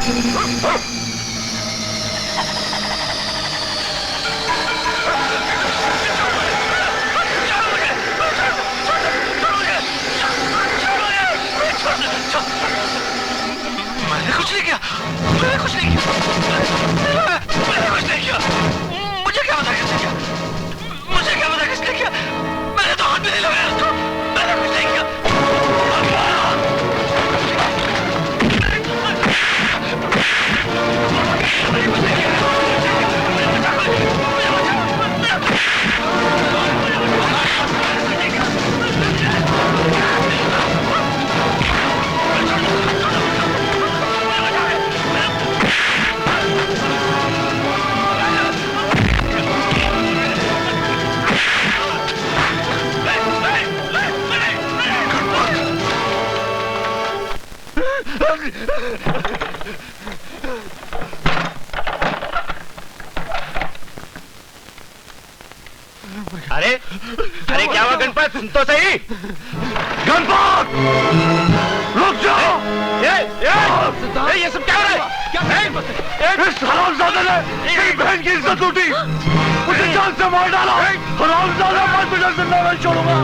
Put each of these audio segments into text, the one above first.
मैंने कुछ नहीं किया, मैंने कुछ नहीं किया, मैंने कुछ नहीं किया। मुझे क्या पता किसने किया, मुझे क्या पता किसने किया। मैंने तो हाथ भी नहीं लगाया उसको, मैंने कुछ नहीं किया। अरे अरे क्या हुआ गणपत, सुन तो सही। गणपत रुक जाओ। ये सब क्या हो रहा है? इस हरामजादे ने मेरी बहन की इज्जत लूटी, मुझे जान से मार डाला। हरामजादा, मैं तुझे जिंदा नहीं छोड़ूंगा।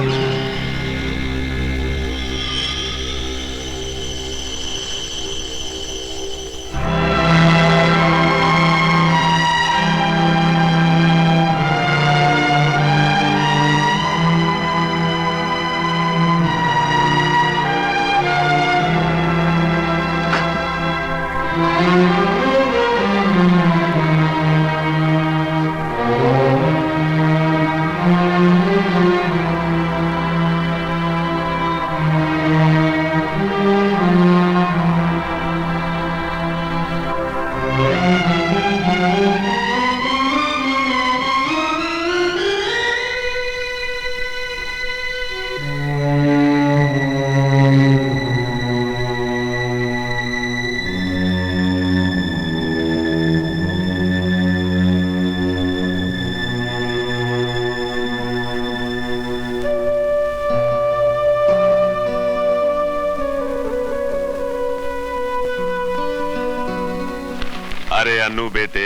अरे अन्नू बेटे,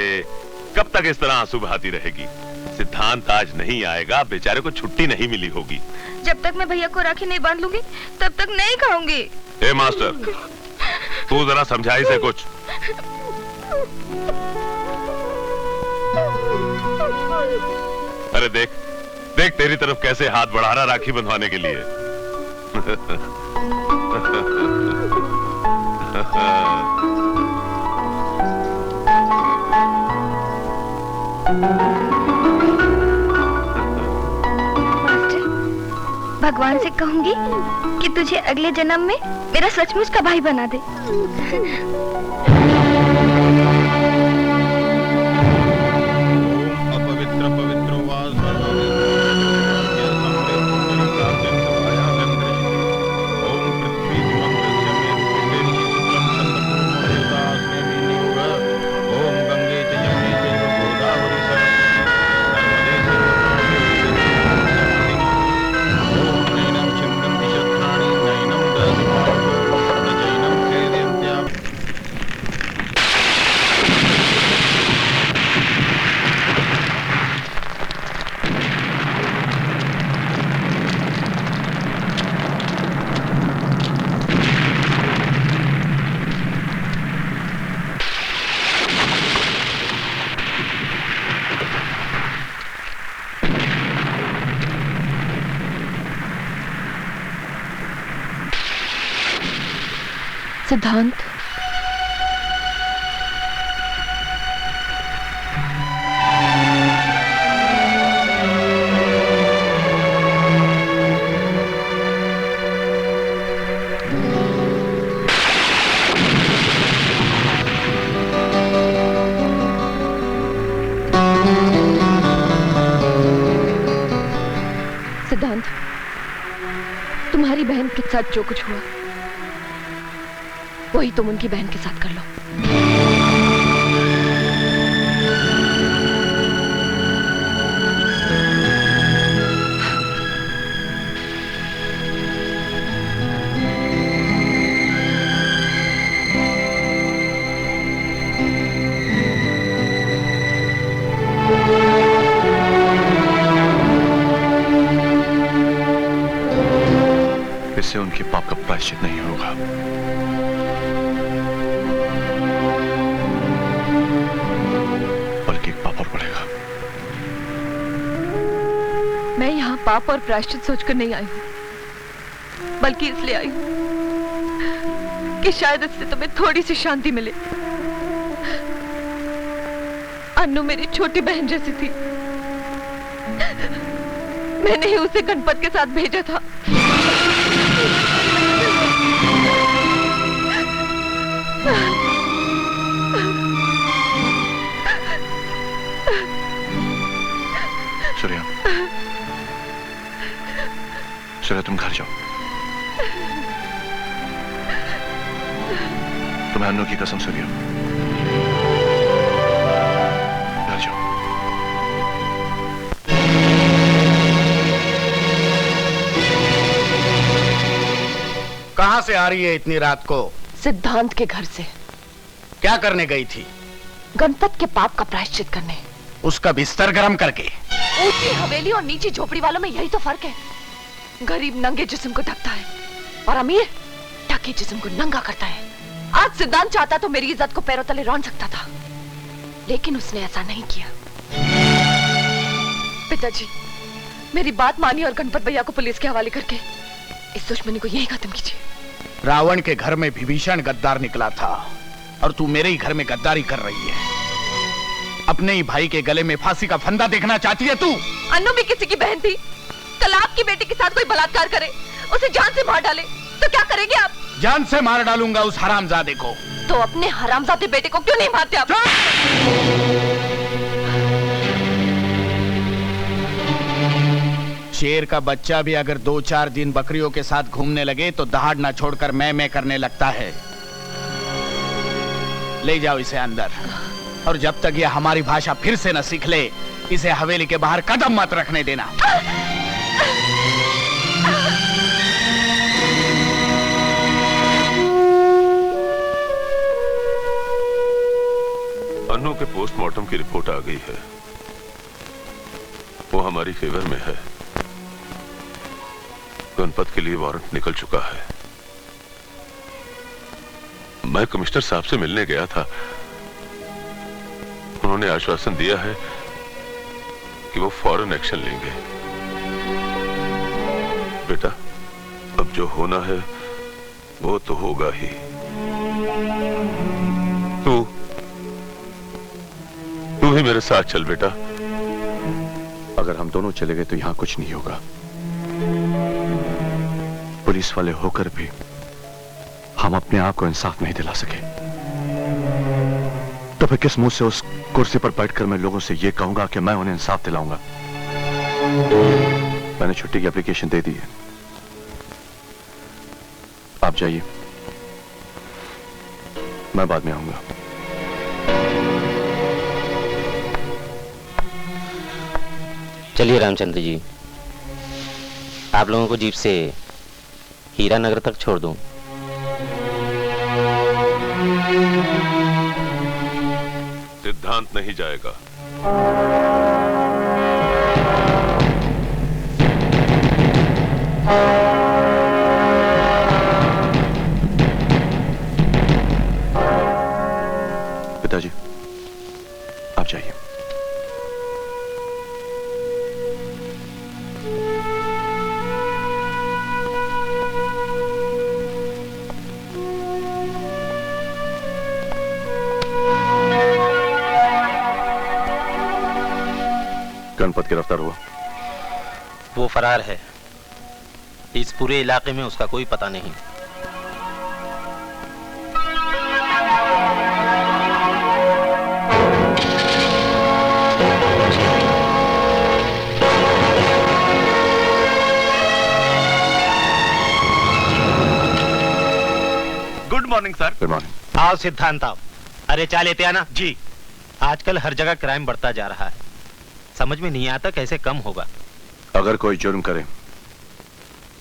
कब तक इस तरह आंसू बहाती रहेगी? सिद्धांत आज नहीं आएगा, बेचारे को छुट्टी नहीं मिली होगी। जब तक मैं भैया को राखी नहीं बांध लूंगी तब तक नहीं खाऊंगी। ए मास्टर, तू जरा समझा इसे कुछ। अरे देख देख तेरी तरफ कैसे हाथ बढ़ा रहा राखी बंधवाने के लिए। मास्टर, भगवान से कहूंगी कि तुझे अगले जन्म में मेरा सचमुच का भाई बना दे। अपवित्र पवित्र सिद्धांत, सिद्धांत, तुम्हारी बहन के साथ जो कुछ हुआ वही तुम उनकी बहन के साथ कर लो। प्रायश्चित नहीं होगा। बल्कि एक पाप और पड़ेगा। मैं यहाँ पाप और प्रायश्चित सोचकर नहीं आई हूँ, बल्कि इसलिए आई हूँ कि शायद इससे तुम्हें थोड़ी सी शांति मिले। अन्नू मेरी छोटी बहन जैसी थी। मैंने ही उसे गणपत के साथ भेजा था। सूर्या, सूर्या तुम घर जाओ। तुम्हें अन्नू की कसम सूर्या, घर जाओ। कहां से आ रही है इतनी रात को? सिद्धांत के घर से। क्या करने गई थी? गणपत के पाप का प्रायश्चित करने। उसका बिस्तर गर्म करके। ऊंची हवेली और नीची झोपड़ी वालों में यही तो फर्क है। गरीब नंगे जिस्म को ढकता है और अमीर ढके जिस्म को नंगा करता है। आज सिद्धांत चाहता तो मेरी इज्जत को पैरों तले रौंद सकता था, लेकिन उसने ऐसा नहीं किया। पिताजी, मेरी बात मानिए और गणपत भैया को पुलिस के हवाले करके इस दुश्मनी को यही खत्म कीजिए। रावण के घर में विभीषण गद्दार निकला था और तू मेरे ही घर में गद्दारी कर रही है। अपने ही भाई के गले में फांसी का फंदा देखना चाहती है तू? अन्नू भी किसी की बहन थी। कल आपकी बेटी के साथ कोई बलात्कार करे, उसे जान से मार डाले, तो क्या करेंगे आप? जान से मार डालूंगा उस हरामजादे को। तो अपने हरामजादे बेटे को क्यों नहीं मारते आप? शेर का बच्चा भी अगर 2-4 दिन बकरियों के साथ घूमने लगे तो दहाड़ ना छोड़कर मैं करने लगता है। ले जाओ इसे अंदर, और जब तक ये हमारी भाषा फिर से न सीख ले, इसे हवेली के बाहर कदम मत रखने देना। अन्नू के पोस्टमार्टम की रिपोर्ट आ गई है। वो हमारी फेवर में है। गणपत के लिए वारंट निकल चुका है। मैं कमिश्नर साहब से मिलने गया था। उन्होंने आश्वासन दिया है कि वो फौरन एक्शन लेंगे। बेटा, अब जो होना है वो तो होगा ही। तू भी मेरे साथ चल बेटा। अगर हम दोनों चले गए तो यहां कुछ नहीं होगा। पुलिस वाले होकर भी हम अपने आप को इंसाफ नहीं दिला सके, तो फिर किस मुंह से उस कुर्सी पर बैठकर मैं लोगों से यह कहूंगा कि मैं उन्हें इंसाफ दिलाऊंगा? मैंने छुट्टी की एप्लीकेशन दे दी है। आप जाइए, मैं बाद में आऊंगा। चलिए रामचंद्र जी, आप लोगों को जीप से हीरा नगर तक छोड़ दूं। सिद्धांत नहीं जाएगा। पिताजी, आप जाइए। गणपत गिरफ्तार हुआ? वो फरार है। इस पूरे इलाके में उसका कोई पता नहीं। Good morning sir. Good morning. आओ सिद्धांत आओ। अरे चाल लेते आना जी। आजकल हर जगह क्राइम बढ़ता जा रहा है, समझ में नहीं आता कैसे कम होगा। अगर कोई जुर्म करे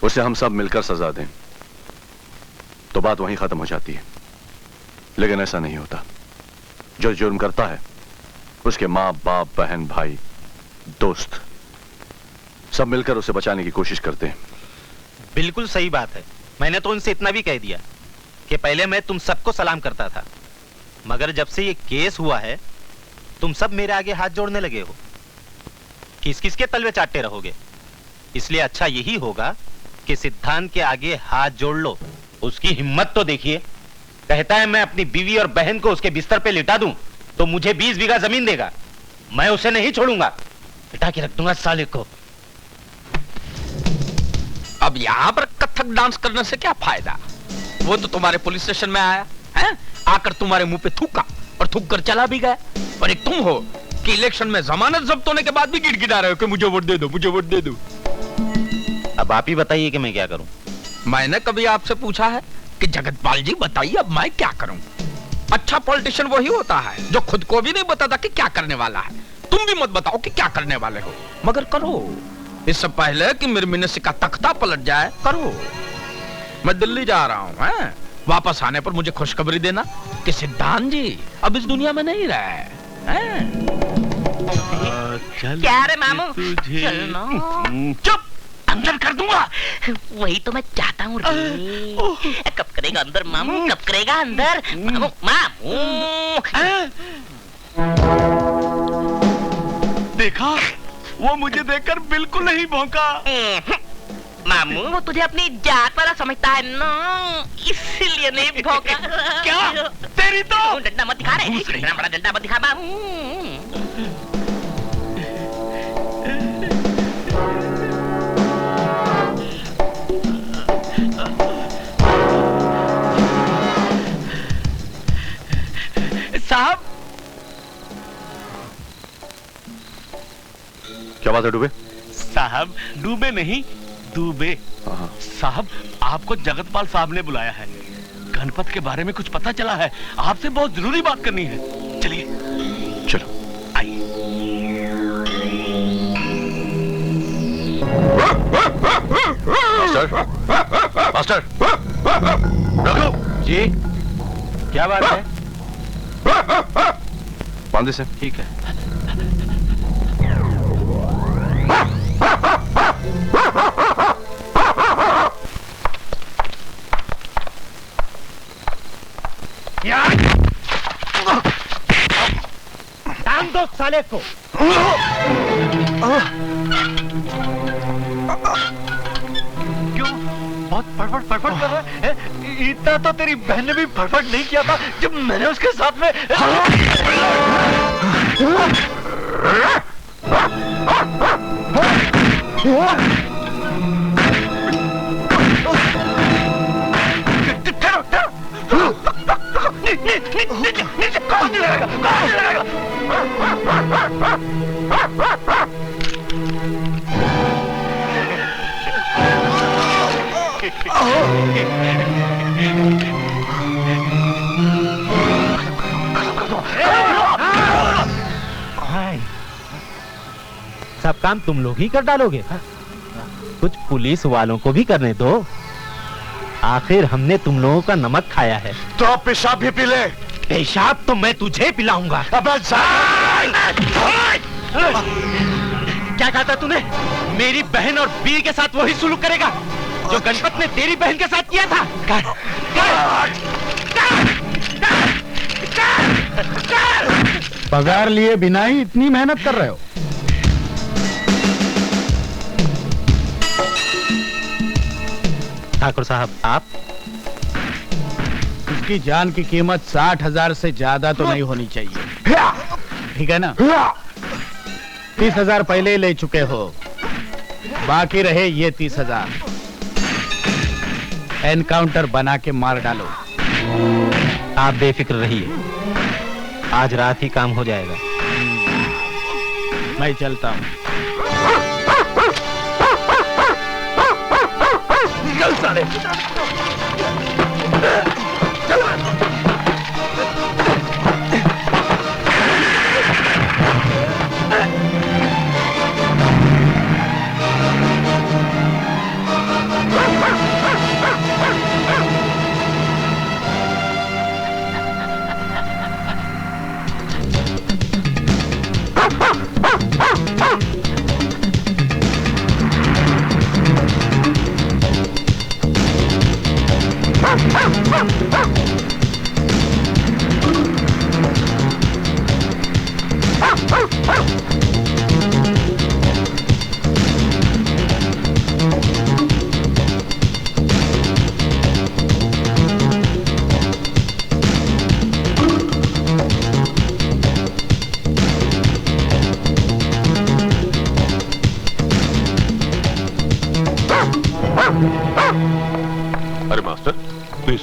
उसे हम सब मिलकर सजा दें तो बात वहीं खत्म हो जाती है, लेकिन ऐसा नहीं होता। जो जुर्म करता है उसके माँ बाप, बहन, भाई, दोस्त सब मिलकर उसे बचाने की कोशिश करते हैं। बिल्कुल सही बात है। मैंने तो उनसे इतना भी कह दिया कि पहले मैं तुम सबको सलाम करता था, मगर जब से ये केस हुआ है तुम सब मेरे आगे हाथ जोड़ने लगे हो। किस किस के तलवे चाटते रहोगे? इसलिए अच्छा यही होगा कि सिद्धांत के आगे हाथ जोड़ लो। उसकी हिम्मत तो देखिए, कहता है मैं अपनी बीवी और बहन को उसके बिस्तर पे लिटा दूं तो मुझे 20 बीघा जमीन देगा। मैं उसे नहीं छोड़ूंगा, लिटा के रख दूंगा साले को। अब यहाँ पर कथक डांस करने से क्या फायदा? वो तो तुम्हारे पुलिस स्टेशन में आया है, आकर तुम्हारे मुंह पे थूका और थूक कर चला भी गया। और एक तुम हो कि इलेक्शन में जमानत जब्त होने के बाद भी गिड़गिड़ा रहे हो कि मुझे वोट दे दो, मुझे वोट दे दो। अब आप ही बताइए कि मैं क्या करूं। मैंने कभी आपसे पूछा है कि जगतपाल जी बताइए अब मैं क्या करूं? अच्छा पॉलिटिशियन वही होता है जो खुद को भी नहीं बताता कि क्या करने वाला है। तुम भी मत बताओ कि क्या करने वाले हो, मगर करो। इससे पहले कि मेरे मिनिस्ट्री का तख्ता पलट जाए, करो। मैं दिल्ली जा रहा हूं, वापस आने पर मुझे खुशखबरी देना कि सिद्धांत जी अब इस दुनिया में नहीं रहे। क्या रे मामू, चलना। चुप, अंदर कर दूंगा। वही तो मैं चाहता हूँ रे। कब करेगा अंदर मामू, कब करेगा अंदर मामू? मामू देखा, वो मुझे देखकर बिल्कुल नहीं भौंका। मामू वो तुझे अपनी जात वाला समझता है ना, इसलिए नहीं भौंका। क्या? तेरी तो डंडा मत दिखा रे, इतना बड़ा डंडा मत दिखा मामू। साहब, क्या बात है डूबे? साहब डूबे नहीं, दूबे। साहब आपको जगतपाल साहब ने बुलाया है। गणपत के बारे में कुछ पता चला है, आपसे बहुत जरूरी बात करनी है। चलिए चलो आइए। मास्टर, मास्टर, रघु जी क्या बात है? बांधे से। ठीक है। टांग दो साले को। क्यों बहुत फड़फड़ फड़फड़ कर रहा है? इतना तो तेरी बहन ने भी फड़फड़ नहीं किया था जब मैंने उसके साथ में। नीचे कौन नहीं लगाएगा, कौन नहीं लगाएगा? सब काम तुम लोग ही कर डालोगे? कुछ पुलिस वालों को भी करने दो। आखिर हमने तुम लोगों का नमक खाया है। तो आप पेशाब भी पी ले। पेशाब तो मैं तुझे पिलाऊंगा। क्या कहा था तूने? मेरी बहन और बीवी के साथ वही सुलूक करेगा जो गणपत ने तेरी बहन के साथ किया था? पगार लिए बिना ही इतनी मेहनत कर रहे हो? ठाकुर साहब आप? उसकी जान की कीमत 60,000 से ज्यादा तो नहीं होनी चाहिए, ठीक है ना? 30,000 पहले ही ले चुके हो, बाकी रहे ये 30,000। एनकाउंटर बना के मार डालो। आप बेफिक्र रहिए, आज रात ही काम हो जाएगा। मैं चलता हूँ। चल साले।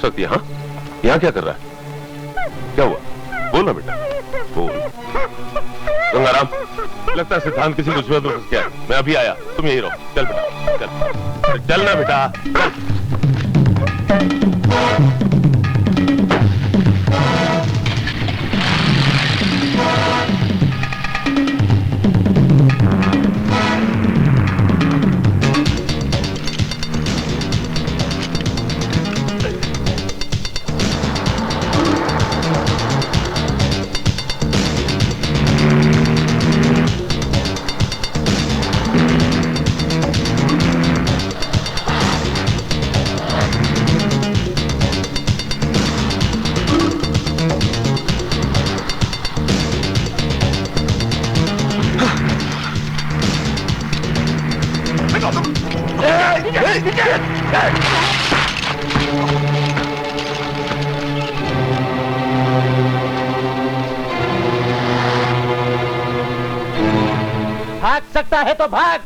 वक्त यहाँ यहाँ क्या कर रहा है? क्या हुआ? बोल ना बेटा, बोल। गंगाराम, लगता है सिद्धांत किसी मुसीबत में फंस गया है। मैं अभी आया, तुम यही रहो। चल बेटा, चल चल ना बेटा, चल। भाग सकता है तो भाग।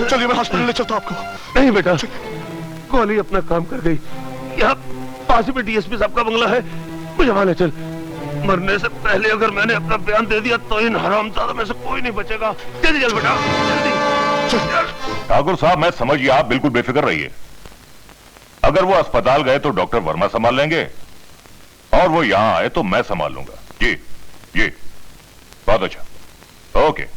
चलिए मैं हॉस्पिटल ले चलता आपको। नहीं बेटा, कॉली अपना काम कर गई। यहाँ पास ही में डीएसपी साहब का बंगला है, मुझे वहां ले चल। मरने से पहले अगर मैंने अपना बयान दे दिया तो इन हरामजादों में से कोई नहीं बचेगा। जल्दी चल बेटा, जल्दी। ठाकुर साहब, मैं समझ गया, आप बिल्कुल बेफिक्र रहिए। अगर वो अस्पताल गए तो डॉक्टर वर्मा संभाल लेंगे, और वो यहां आए तो मैं संभाल लूंगा। जी जी, बहुत अच्छा, ओके।